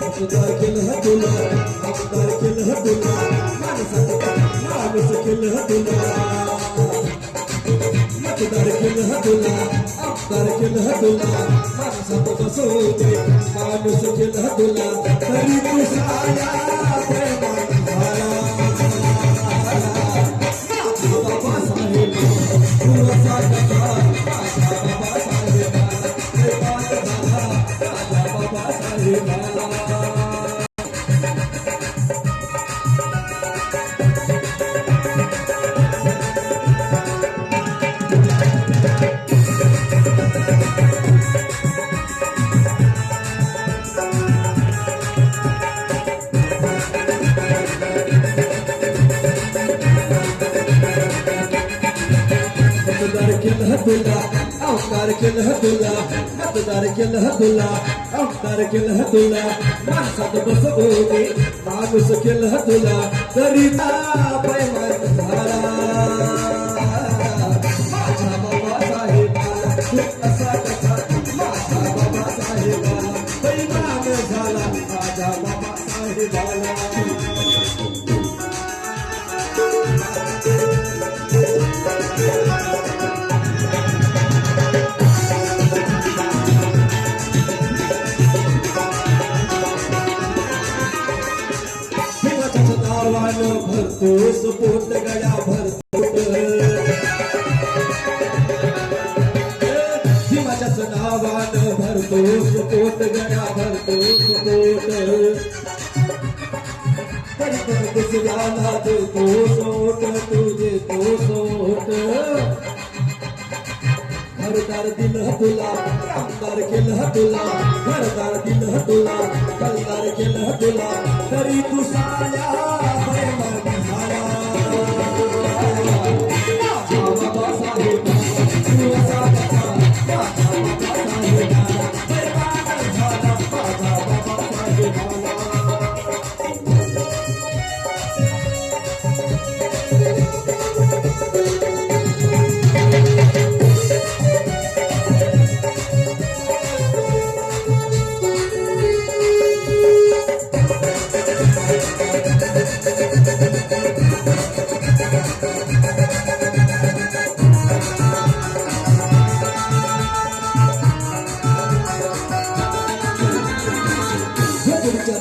मतदार केलं तुला, मतदार केलं तुला, माणसाचा माणूस केलं तुला. मतदार केलं तुला, आमदार केलं तुला, माणसात बसवते माणूस केलं तुला. तरी तू साया प्रेमात झाला. बाबासाहेब तू असा कसा माझा बाबासाहेब प्रेमात झाला माझ्या बाबासाहेबाला. मतदार केलं तुला, आमदार केलं तुला, मतदार केलं तुला, आमदार केलं तुला, माणसात बसवते माणूस केलं तुला. तरी प्रेमात झाला माझ्या बाबासाहेबाला. तू असा कसा माझ्या बाबासाहेबाला, प्रेमात झाला माझ्या बाबासाहेबाला. नावानं भरतोस पोट गळ्या भरतोट. भीमाच्याच नावानं भरतोस पोट गळ्या भरतोस पोट. तरी पण दुसऱ्याला देतो सोट, तू देतो सोट. घरदार दिलं तुला, आमदार केलं तुला, घरदार दिलं तुला, कलदार केलं तुला. तरी तू साया प्रेमात झाला माझ्या बाबासाहेबाला. तू असा कसा माझ्या बाबासाहेबाला, प्रेमात झाला माझ्या बाबासाहेबाला.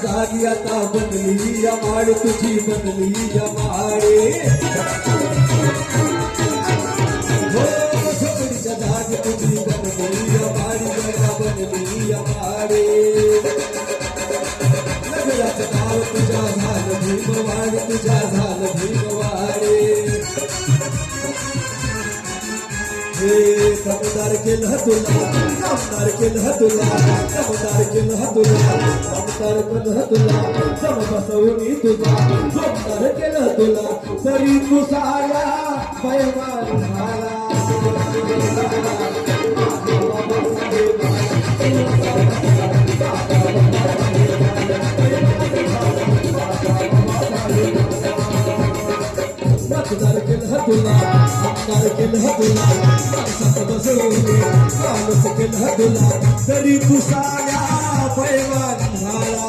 जागी आता बनली या माड, तुझी बनली या माडे. हो झोपडीच्या जागी तुझी बनली या माडी, जरा बनली या माडे. नगराचं नाव तुझ्या झालं भीमवाडी, तुझ्या झालं भीमवाडे. समदार केलं तुला, आमदार केलं तुला, समदार केलं तुला, आमदार केलं तुला, सम बसवणी तुझा, जोमदार केलं तुला. तरी तू साया बैमान झाला मतदार केलं तुला, आमदार केलं तुला, माणसात बसवणे माणूस केलं तुला. तरी तू साया पैमान झाला.